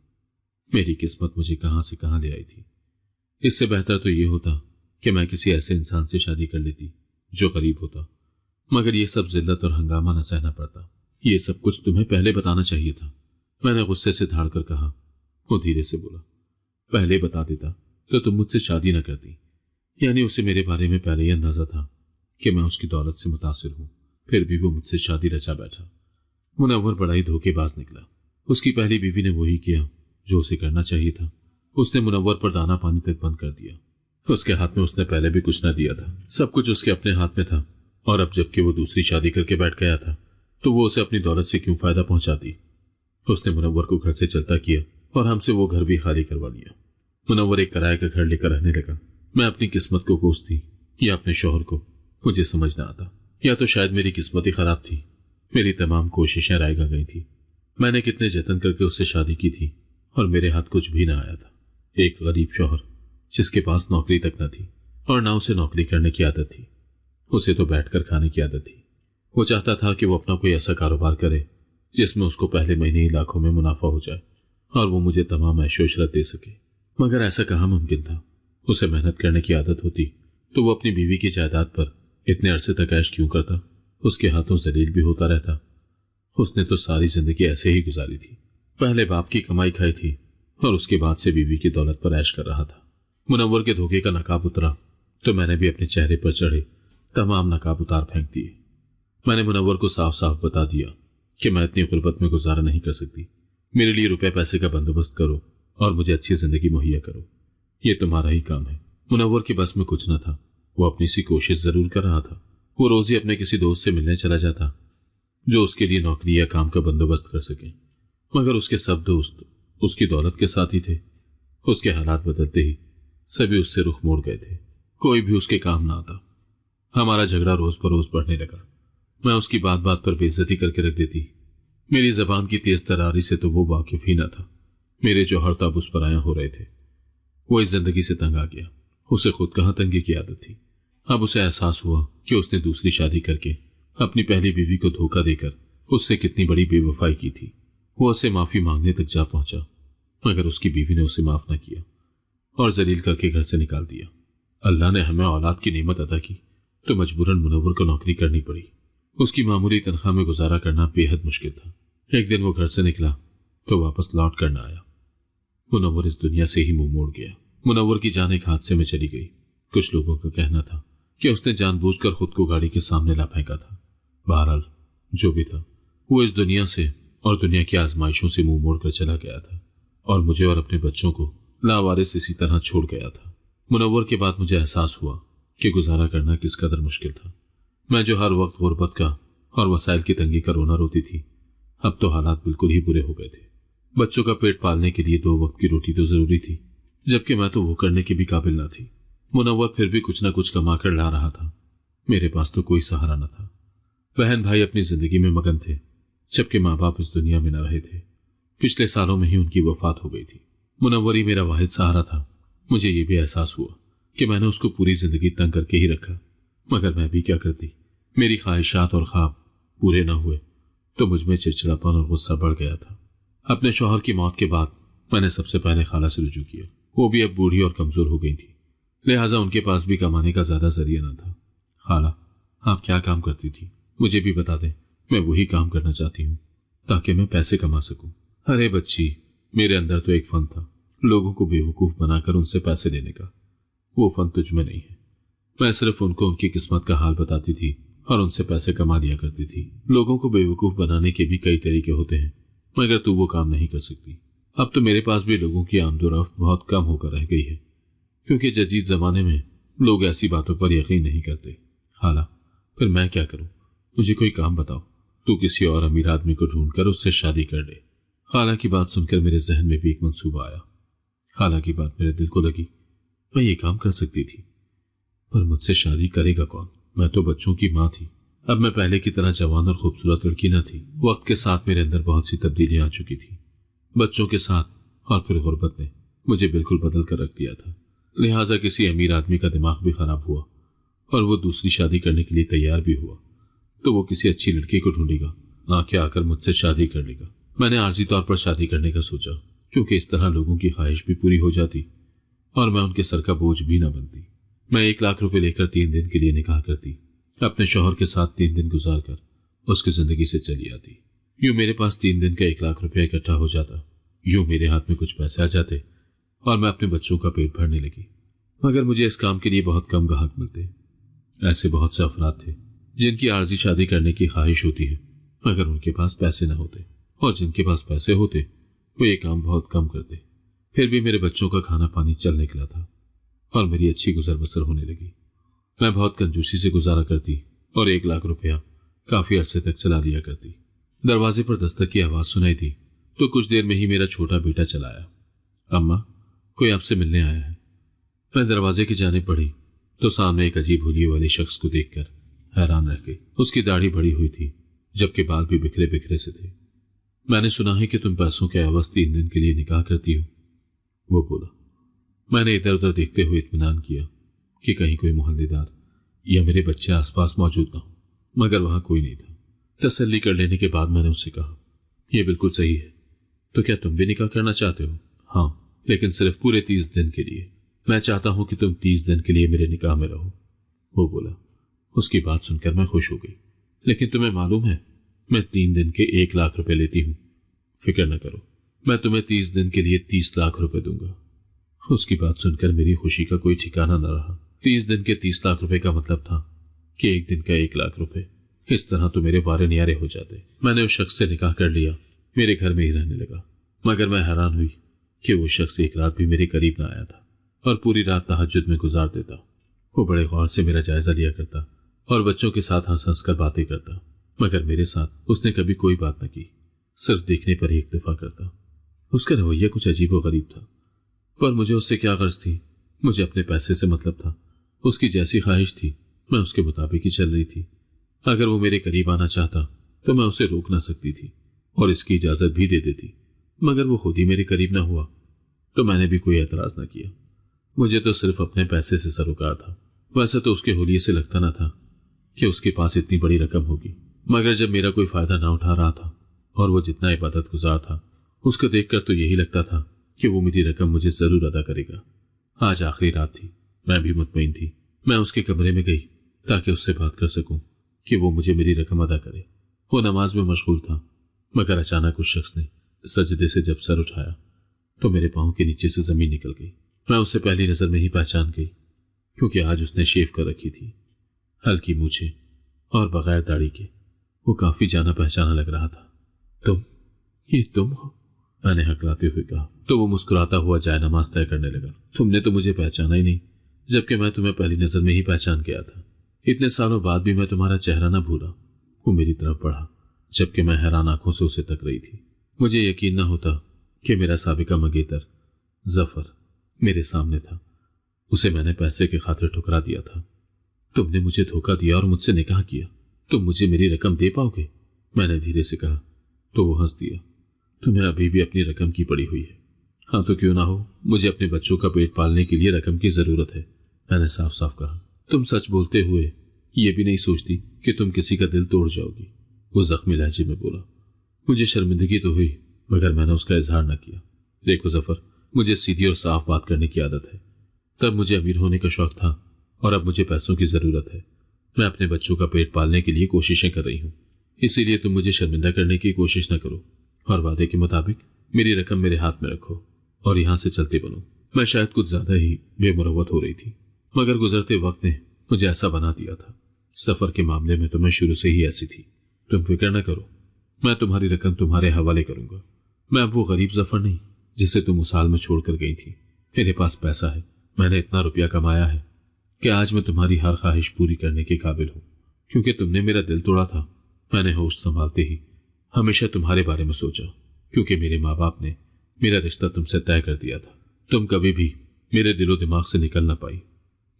Speaker 1: मेरी किस्मत मुझे कहां से कहां ले आई थी। इससे बेहतर तो ये होता कि मैं किसी ऐसे इंसान से शादी कर लेती जो गरीब होता, मगर ये सब जिल्लत और हंगामा न सहना पड़ता। ये सब कुछ तुम्हें पहले बताना चाहिए था, मैंने गुस्से से धाड़ कर कहा। वो धीरे से बोला, पहले बता देता तो तुम मुझसे शादी न करती। यानी उसे मेरे बारे में पहले ही अंदाजा था कि मैं उसकी दौलत से मुतासिर हूं, फिर भी वो मुझसे शादी रचा बैठा। मुनव्वर बड़ा ही धोखेबाज निकला। उसकी पहली बीवी ने वही किया जो उसे करना चाहिए था। उसने मुनव्वर पर दाना पानी तक बंद कर दिया। उसके हाथ में उसने पहले भी कुछ न दिया था, सब कुछ उसके अपने हाथ में था। और अब जबकि वो दूसरी शादी करके बैठ गया था तो वो उसे अपनी दौलत से क्यों फायदा पहुंचाती। उसने मुनव्वर को घर से चलता किया और हमसे वो घर भी खाली करवा लिया। मुनव्वर एक किराए का घर लेकर रहने लगा। मैं अपनी किस्मत को कोसती या अपने शौहर को, मुझे समझ न आता। या तो शायद मेरी किस्मत ही खराब थी। मेरी तमाम कोशिशें रायगा गई थी। मैंने कितने जतन करके उससे शादी की थी और मेरे हाथ कुछ भी ना आया था। एक गरीब शौहर जिसके पास नौकरी तक न थी और ना उसे नौकरी करने की आदत थी, उसे तो बैठकर खाने की आदत थी। वो चाहता था कि वो अपना कोई ऐसा कारोबार करे जिसमें उसको पहले महीने ही लाखों में मुनाफा हो जाए और वो मुझे तमाम ऐशो-इशरत दे सके। मगर ऐसा कहाँ मुमकिन था। उसे मेहनत करने की आदत होती तो वो अपनी बीवी की जायदाद पर इतने अरसे तक ऐश क्यों करता, उसके हाथों जलील भी होता रहता। उसने तो सारी जिंदगी ऐसे ही गुजारी थी। पहले बाप की कमाई खाई थी और उसके बाद से बीवी की दौलत पर ऐश कर रहा था। मुनव्वर के धोखे का नकाब उतरा तो मैंने भी अपने चेहरे पर चढ़े तमाम नकाब उतार फेंक दिए। मैंने मुनव्वर को साफ साफ बता दिया कि मैं इतनी गुर्बत में गुजारा नहीं कर सकती। मेरे लिए रुपए पैसे का बंदोबस्त करो और मुझे अच्छी जिंदगी मुहैया करो, ये तुम्हारा ही काम है। मुनव्वर के बस में कुछ न था। वो अपनी सी कोशिश जरूर कर रहा था। वो रोज ही अपने किसी दोस्त से मिलने चला जाता जो उसके लिए नौकरी या काम का बंदोबस्त कर सके, मगर उसके सब दोस्त उसकी दौलत के साथ ही थे। उसके हालात बदलते ही सभी उससे रुख मोड़ गए थे। कोई भी उसके काम ना आता। हमारा झगड़ा रोज बरोज बढ़ने लगा। मैं उसकी बात बात पर बेइज्जती करके रख देती। मेरी जबान की तेज तरारी से तो वो वाकिफ ही न था। मेरे जो हर तब उस पर आया हो रहे थे। वो इस जिंदगी से तंग आ गया। उसे खुद कहाँ तंगी की आदत थी। अब उसे एहसास हुआ कि उसने दूसरी शादी करके अपनी पहली बीवी को धोखा देकर उससे कितनी बड़ी बेवफाई की थी। वो उसे माफी मांगने तक जा पहुंचा, मगर उसकी बीवी ने उसे माफ न किया और जलील करके घर से निकाल दिया। अल्लाह ने हमें औलाद की नेमत अदा की तो मजबूरन मुनव्वर को नौकरी करनी पड़ी। उसकी मामूली तनख्वाह में गुजारा करना बेहद मुश्किल था। एक दिन वो घर से निकला तो वापस लौट कर न आया। मुनव्वर इस दुनिया से ही मुंह मोड़ गया। मुनव्वर की जान एक हादसे में चली गई। कुछ लोगों का कहना था कि उसने जानबूझकर खुद को गाड़ी के सामने ला फेंका था। बहरहाल जो भी था, वो इस दुनिया से और दुनिया की आजमाइशों से मुंह मोड़कर चला गया था और मुझे और अपने बच्चों को लावारिस इसी तरह छोड़ गया था। मुनव्वर के बाद मुझे एहसास हुआ कि गुजारा करना किस कदर मुश्किल था। मैं जो हर वक्त गुर्बत का और वसाइल की तंगी का रोना रोती थी, अब तो हालात बिल्कुल ही बुरे हो गए थे। बच्चों का पेट पालने के लिए 2 वक्त की रोटी तो जरूरी थी, जबकि मैं तो वो करने के भी काबिल न थी। मुनव्वर फिर भी कुछ न कुछ कमा कर ला रहा था। मेरे पास तो कोई सहारा न था। बहन भाई अपनी जिंदगी में मगन थे, जबकि माँ बाप इस दुनिया में न रहे थे। पिछले सालों में ही उनकी वफात हो गई थी। मुनव्वर ही मेरा वाहिद सहारा था। मुझे ये भी एहसास हुआ कि मैंने उसको पूरी जिंदगी तंग करके ही रखा, मगर मैं भी क्या करती। मेरी ख्वाहिशात और ख्वाब पूरे न हुए तो मुझ में चिड़चिड़ापन और गुस्सा बढ़ गया था। अपने शौहर की मौत के बाद मैंने सबसे पहले खाला से रुजू किया। वो भी अब बूढ़ी और कमजोर हो गई थी, लिहाजा उनके पास भी कमाने का ज्यादा जरिया न था। खाला, आप क्या काम करती थी? मुझे भी बता दें, मैं वही काम करना चाहती हूँ ताकि मैं पैसे कमा सकूं। अरे बच्ची, मेरे अंदर तो एक फन था, लोगों को बेवकूफ बनाकर उनसे पैसे लेने का। वो फन तुझ में नहीं है। मैं सिर्फ उनको उनकी किस्मत का हाल बताती थी और उनसे पैसे कमा लिया करती थी। लोगों को बेवकूफ बनाने के भी कई तरीके होते हैं, मगर तू वो काम नहीं कर सकती। अब तो मेरे पास भी लोगों की आमदोरफ्त बहुत कम होकर रह गई है, क्योंकि जदीद जमाने में लोग ऐसी बातों पर यकीन नहीं करते। खाला, फिर मैं क्या करूं? मुझे कोई काम बताओ। तू किसी और अमीर आदमी को ढूंढकर उससे शादी कर ले। खाला की बात सुनकर मेरे जहन में भी एक मंसूबा आया। खाला की बात मेरे दिल को लगी। मैं ये काम कर सकती थी, पर मुझसे शादी करेगा कौन? मैं तो बच्चों की माँ थी। अब मैं पहले की तरह जवान और खूबसूरत लड़की न थी। वक्त के साथ मेरे अंदर बहुत सी तब्दीलियां आ चुकी थी। बच्चों के साथ और फिर गुर्बत ने मुझे बिल्कुल बदल कर रख दिया था। लिहाजा किसी अमीर आदमी का दिमाग भी खराब हुआ और वो दूसरी शादी करने के लिए तैयार भी हुआ, तो वो किसी अच्छी लड़की को ढूंढेगा, आके आकर मुझसे शादी कर लेगा। मैंने आर्जी तौर पर शादी करने का सोचा, क्योंकि इस तरह लोगों की ख्वाहिश भी पूरी हो जाती और मैं उनके सर का बोझ भी न बनती। मैं 1 लाख रुपए लेकर 3 दिन के लिए निकाह करती, अपने शौहर के साथ 3 दिन गुजार कर उसकी जिंदगी से चली आती। यूं मेरे पास 3 दिन का 1 लाख रुपया इकट्ठा हो जाता। यूं मेरे हाथ में कुछ पैसे आ जाते और मैं अपने बच्चों का पेट भरने लगी। मगर मुझे इस काम के लिए बहुत कम ग्राहक मिलते। ऐसे बहुत से अफराद थे जिनकी आर्जी शादी करने की ख्वाहिश होती है, मगर उनके पास पैसे न होते, और जिनके पास पैसे होते वो ये काम बहुत कम करते। फिर भी मेरे बच्चों का खाना पानी चल निकला था और मेरी अच्छी गुजर बसर होने लगी। मैं बहुत कंजूसी से गुजारा करती और 1 लाख रुपया काफी अरसे तक चला लिया करती। दरवाजे पर दस्तक की आवाज सुनाई दी तो कुछ देर में ही मेरा छोटा बेटा चला आया। अम्मा, कोई आपसे मिलने आया है। मैं दरवाजे की जानिब बढ़ी तो सामने एक अजीब हुलिये वाले शख्स को देखकर हैरान रह गई। उसकी दाढ़ी बड़ी हुई थी, जबकि बाल भी बिखरे बिखरे से थे। मैंने सुना है कि तुम पैसों के एवज 3 दिन के लिए निकाह करती हो, वो बोला। मैंने इधर उधर देखते हुए इत्मीनान किया कि कहीं कोई मोहल्लेदार या मेरे बच्चे आसपास मौजूद ना हो, मगर वहां कोई नहीं था। तसल्ली कर लेने के बाद मैंने उससे कहा, यह बिल्कुल सही है, तो क्या तुम भी निकाह करना चाहते हो? हाँ, लेकिन सिर्फ पूरे 30 दिन के लिए। मैं चाहता हूं कि तुम 30 दिन के लिए मेरे निकाह में रहो, वो बोला। उसकी बात सुनकर मैं खुश हो गई। लेकिन तुम्हें मालूम है, मैं 3 दिन के 1 लाख रुपए लेती हूँ। फिक्र न करो, मैं तुम्हें 30 दिन के लिए 30 लाख रुपए दूंगा। उसकी बात सुनकर मेरी खुशी का कोई ठिकाना न रहा। 30 दिन के 30 लाख रुपए का मतलब था कि 1 दिन का 1 लाख रुपए। इस तरह तो मेरे वारे न्यारे हो जाते। मैंने उस शख्स से निकाह कर लिया, मेरे घर में ही रहने लगा। मगर मैं हैरान हुई कि वो शख्स एक रात भी मेरे करीब न आया था और पूरी रात तहज्जुद में गुजार देता। वो बड़े गौर से मेरा जायजा लिया करता और बच्चों के साथ हंस हंस कर बातें करता, मगर मेरे साथ उसने कभी कोई बात न की, सिर्फ देखने पर ही इक्तफा करता। उसका रवैया कुछ अजीब व गरीब था, पर मुझे उससे क्या गर्ज थी? मुझे अपने पैसे से मतलब था। उसकी जैसी ख्वाहिश थी मैं उसके मुताबिक ही चल रही थी। अगर वो मेरे करीब आना चाहता तो मैं उसे रोक ना सकती थी और इसकी इजाजत भी दे देती, मगर वो खुद ही मेरे करीब ना हुआ तो मैंने भी कोई एतराज ना किया। मुझे तो सिर्फ अपने पैसे से सरोकार था। वैसे तो उसके हुलिये से लगता ना था कि उसके पास इतनी बड़ी रकम होगी, मगर जब मेरा कोई फायदा ना उठा रहा था और वो जितना इबादत गुजार था, उसको देखकर तो यही लगता था कि वो मेरी रकम मुझे जरूर अदा करेगा। आज आखिरी रात थी, मैं भी मुतमईन थी। मैं उसके कमरे में गई ताकि उससे बात कर सकूं कि वो मुझे मेरी रकम अदा करे। वो नमाज में मशगूल था, मगर अचानक उस शख्स ने सजदे से जब सर उठाया तो मेरे पांव के नीचे से जमीन निकल गई। मैं उसे पहली नजर में ही पहचान गई, क्योंकि आज उसने शेव कर रखी थी, हल्की मूछें और बगैर दाढ़ी के। वो काफी जाना पहचाना लग रहा था। ये तुम हो? मैंने हकलाते हुए कहा। तो वो मुस्कुराता हुआ जायनमाज तय करने लगा। तुमने तो मुझे पहचाना ही नहीं, जबकि मैं तुम्हें पहली नजर में ही पहचान गया था। इतने सालों बाद भी मैं तुम्हारा चेहरा न भूला। वो मेरी तरफ बढ़ा, जबकि मैं हैरान आंखों से उसे तक रही थी। मुझे यकीन न होता कि मेरा साबिका मंगेतर जफर मेरे सामने था। उसे मैंने पैसे के खातिर ठुकरा दिया था। तुमने मुझे धोखा दिया और मुझसे निकाह किया। तुम मुझे मेरी रकम दे पाओगे? मैंने धीरे से कहा। तो वो हंस दिया। तुम्हें अभी भी अपनी रकम की पड़ी हुई है। हाँ तो क्यों ना हो, मुझे अपने बच्चों का पेट पालने के लिए रकम की जरूरत है। मैंने साफ साफ कहा। तुम सच बोलते हुए ये भी नहीं सोचती कि तुम किसी का दिल तोड़ जाओगी? वो जख्मी लहजे में बोला। मुझे शर्मिंदगी तो हुई, मगर मैंने उसका इजहार न किया। देखो जफर, मुझे सीधी और साफ बात करने की आदत है। तब मुझे अमीर होने का शौक था और अब मुझे पैसों की जरूरत है। मैं अपने बच्चों का पेट पालने के लिए कोशिशें कर रही हूँ। इसीलिए तुम मुझे शर्मिंदा करने की कोशिश न करो और वादे के मुताबिक मेरी रकम मेरे हाथ में रखो और यहां से चलते बनो। मैं शायद कुछ ज्यादा ही बेमुरवत हो रही थी, मगर गुजरते वक्त ने मुझे ऐसा बना दिया था। सफर के मामले में तो मैं शुरू से ही ऐसी थी। तुम फिक्र न करो, मैं तुम्हारी रकम तुम्हारे हवाले करूंगा। मैं अब वो गरीब जफर नहीं जिसे तुम उस हाल में छोड़कर गई थी। मेरे पास पैसा है। मैंने इतना रुपया कमाया है कि आज मैं तुम्हारी हर ख्वाहिश पूरी करने के काबिल हूं। क्योंकि तुमने मेरा दिल तोड़ा था, मैंने होश संभालते ही हमेशा तुम्हारे बारे में सोचा। क्योंकि मेरे माँ बाप ने मेरा रिश्ता तुमसे तय कर दिया था। तुम कभी भी मेरे दिलो दिमाग से निकल ना पाई।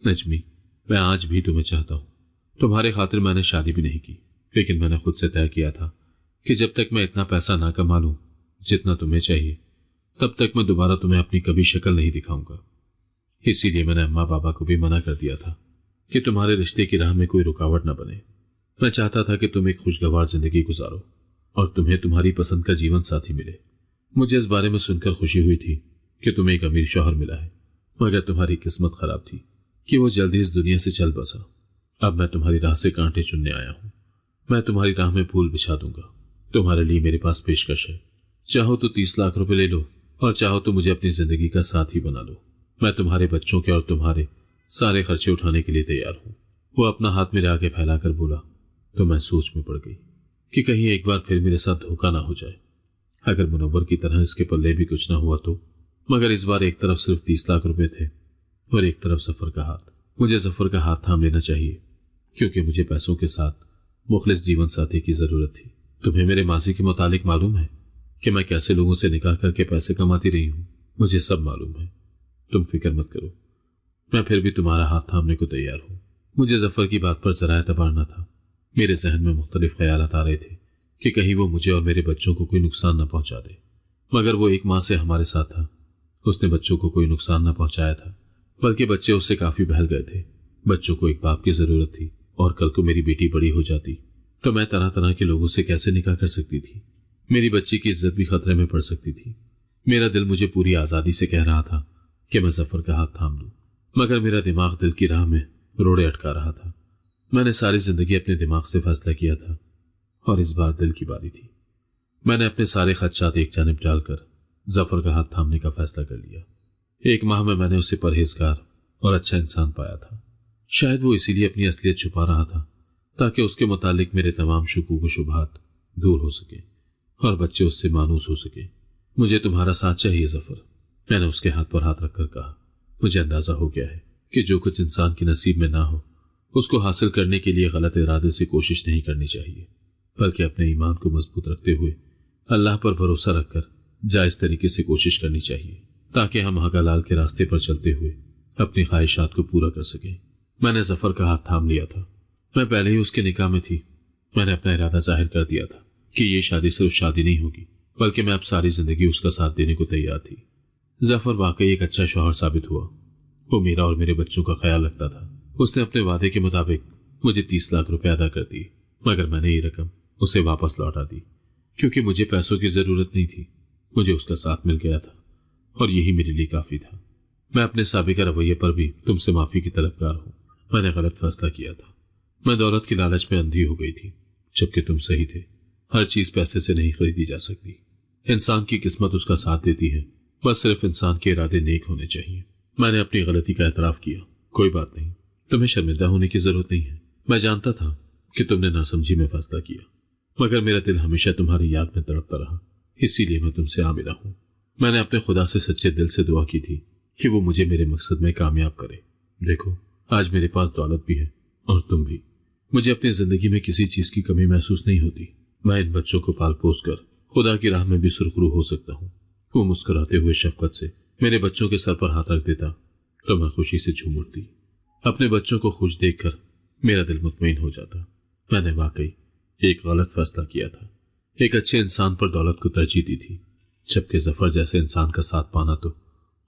Speaker 1: नजमी, मैं आज भी तुम्हें चाहता हूँ। तुम्हारे खातिर मैंने शादी भी नहीं की, लेकिन मैंने खुद से तय किया था कि जब तक मैं इतना पैसा ना कमा लूं जितना तुम्हें चाहिए, तब तक मैं दोबारा तुम्हें अपनी कभी शक्ल नहीं दिखाऊंगा। इसीलिए मैंने अम्मा बाबा को भी मना कर दिया था कि तुम्हारे रिश्ते की राह में कोई रुकावट न बने। मैं चाहता था कि तुम एक खुशगवार जिंदगी गुजारो और तुम्हें तुम्हारी पसंद का जीवन साथी मिले। मुझे इस बारे में सुनकर खुशी हुई थी कि तुम्हें एक अमीर शौहर मिला है, मगर तुम्हारी किस्मत खराब थी कि वो जल्दी इस दुनिया से चल बसा। अब मैं तुम्हारी राह से कांटे चुनने आया हूं। मैं तुम्हारी राह में फूल बिछा दूंगा। तुम्हारे लिए मेरे पास पेशकश है। चाहो तो 30 लाख रुपए ले लो और चाहो तो मुझे अपनी जिंदगी का साथी बना लो। मैं तुम्हारे बच्चों के और तुम्हारे सारे खर्चे उठाने के लिए तैयार हूं। वो अपना हाथ मेरे आगे फैलाकर बोला। तो मैं सोच में पड़ गई कि कहीं एक बार फिर मेरे साथ धोखा ना हो जाए। अगर मुनव्वर की तरह इसके पल्ले भी कुछ ना हुआ तो। मगर इस बार एक तरफ सिर्फ 30 लाख रुपए थे और एक तरफ जफर का हाथ। मुझे जफर का हाथ थाम लेना चाहिए, क्योंकि मुझे पैसों के साथ मुखलिस जीवन साथी की जरूरत थी। तुम्हें मेरे माजी के मुतालिक मालूम है कि मैं कैसे लोगों से निकाह करके पैसे कमाती रही हूं। मुझे सब मालूम है। तुम फिक्र मत करो, मैं फिर भी तुम्हारा हाथ थामने को तैयार हूं। मुझे जफर की बात पर जरा एतबार न था। मेरे जहन में मुख्तलिफ ख्यालात आ रहे थे कि कहीं वो मुझे और मेरे बच्चों को कोई नुकसान न पहुंचा दे। मगर वो एक माह से हमारे साथ था। उसने बच्चों को कोई नुकसान न पहुंचाया था, बल्कि बच्चे उससे काफी बहल गए थे। बच्चों को एक बाप की जरूरत थी और कल को मेरी बेटी बड़ी हो जाती तो मैं तरह तरह के लोगों से कैसे निकाह कर सकती थी। मेरी बच्ची की इज्जत भी खतरे में पड़ सकती थी। मेरा दिल मुझे पूरी आजादी से कह रहा था कि मैं जफर का हाथ थाम लूं, मगर मेरा दिमाग दिल की राह में रोड़े अटका रहा था। मैंने सारी जिंदगी अपने दिमाग से फैसला किया था और इस बार दिल की बारी थी। मैंने अपने सारे खदशात एक जानिब डालकर जफर का हाथ थामने का फैसला कर लिया। एक माह में मैंने उसे परहेजगार और अच्छा इंसान पाया था। शायद वो इसीलिए अपनी असलियत छुपा रहा था ताकि उसके मुतालिक मेरे तमाम शुकूक व शुबहात दूर हो सके और बच्चे उससे मानूस हो सके। मुझे तुम्हारा साथ चाहिए जफर, मैंने उसके हाथ पर हाथ रखकर कहा। मुझे अंदाजा हो गया है कि जो कुछ इंसान के नसीब में ना हो उसको हासिल करने के लिए गलत इरादे से कोशिश नहीं करनी चाहिए, बल्कि अपने ईमान को मजबूत रखते हुए अल्लाह पर भरोसा रखकर जायज तरीके से कोशिश करनी चाहिए, ताकि हम हक हलाल के रास्ते पर चलते हुए अपनी ख्वाहिशात को पूरा कर सकें। मैंने जफर का हाथ थाम लिया था। मैं पहले ही उसके निकाह में थी। मैंने अपना इरादा जाहिर कर दिया था कि ये शादी सिर्फ शादी नहीं होगी, बल्कि मैं अब सारी जिंदगी उसका साथ देने को तैयार थी। जफर वाकई एक अच्छा शौहर साबित हुआ। वो मेरा और मेरे बच्चों का ख्याल रखता था। उसने अपने वादे के मुताबिक मुझे 30 लाख रुपए अदा कर दिए, मगर मैंने ये रकम उसे वापस लौटा दी, क्योंकि मुझे पैसों की जरूरत नहीं थी। मुझे उसका साथ मिल गया था और यही मेरे लिए काफी था। मैं अपने साबिका रवैये पर भी तुमसे माफी की तलबगार हूं। मैंने गलत फैसला किया था। मैं दौलत की लालच में अंधी हो गई थी, जबकि तुम सही थे। हर चीज पैसे से नहीं खरीदी जा सकती। इंसान की किस्मत उसका साथ देती है, बस सिर्फ इंसान के इरादे नेक होने चाहिए। मैंने अपनी गलती का एतराफ किया। कोई बात नहीं, तुम्हें शर्मिंदा होने की जरूरत नहीं है। मैं जानता था कि तुमने नासमझी में फैसला किया, मगर मेरा दिल हमेशा तुम्हारी याद में तड़पता रहा। इसीलिए मैं तुमसे आ मिला हूं। मैंने अपने खुदा से सच्चे दिल से दुआ की थी कि वो मुझे मेरे मकसद में कामयाब करे। देखो, आज मेरे पास दौलत भी है और तुम भी। मुझे अपनी जिंदगी में किसी चीज की कमी महसूस नहीं होती। मैं इन बच्चों को पाल पोस कर खुदा की राह में भी सुरखरू हो सकता हूँ। वो मुस्कुराते हुए शफकत से मेरे बच्चों के सर पर हाथ रख देता तो मैं खुशी से झूम उठती। अपने बच्चों को खुश देखकर मेरा दिल मुतमईन हो जाता। मैंने वाकई एक गलत फैसला किया था। एक अच्छे इंसान पर दौलत को तरजीह दी थी, जबकि जफर जैसे इंसान का साथ पाना तो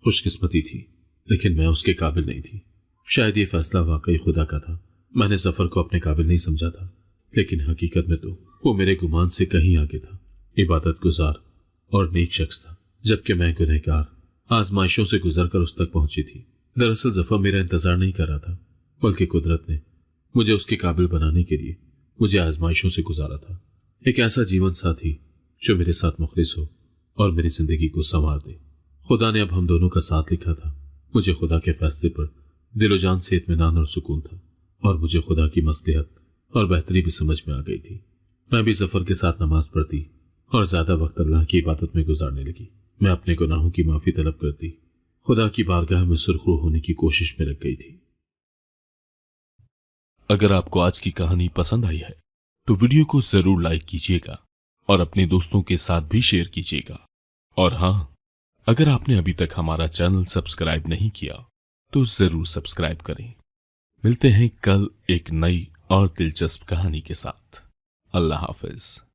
Speaker 1: खुशकिस्मती थी, लेकिन मैं उसके काबिल नहीं थी। शायद ये फैसला वाकई खुदा का था। मैंने जफर को अपने काबिल नहीं समझा था, लेकिन हकीकत में तो वो मेरे गुमान से कहीं आगे था। इबादत गुजार और नेक शख्स था, जबकि मैं गुनहगार आजमाइशों से गुजरकर उस तक पहुंची थी। दरअसल जफर मेरा इंतजार नहीं कर रहा था, बल्कि कुदरत ने मुझे उसके काबिल बनाने के लिए मुझे आजमाइशों से गुजारा था। एक ऐसा जीवन साथी जो मेरे साथ मुखलिस हो और मेरी जिंदगी को संवार दे। खुदा ने अब हम दोनों का साथ लिखा था। मुझे खुदा के फैसले पर दिलो जान से इत्मीनान और सुकून था, और मुझे खुदा की मसलिहत और बेहतरी भी समझ में आ गई थी। मैं भी जफर के साथ नमाज पढ़ती और ज्यादा वक्त अल्लाह की इबादत में गुजारने लगी। मैं अपने गुनाहों की माफी तलब करती, खुदा की बारगाह में सुरखरू होने की कोशिश में लग गई थी।
Speaker 2: अगर आपको आज की कहानी पसंद आई है तो वीडियो को जरूर लाइक कीजिएगा और अपने दोस्तों के साथ भी शेयर कीजिएगा। और हाँ, अगर आपने अभी तक हमारा चैनल सब्सक्राइब नहीं किया तो जरूर सब्सक्राइब करें। मिलते हैं कल एक नई और दिलचस्प कहानी के साथ। अल्लाह हाफिज।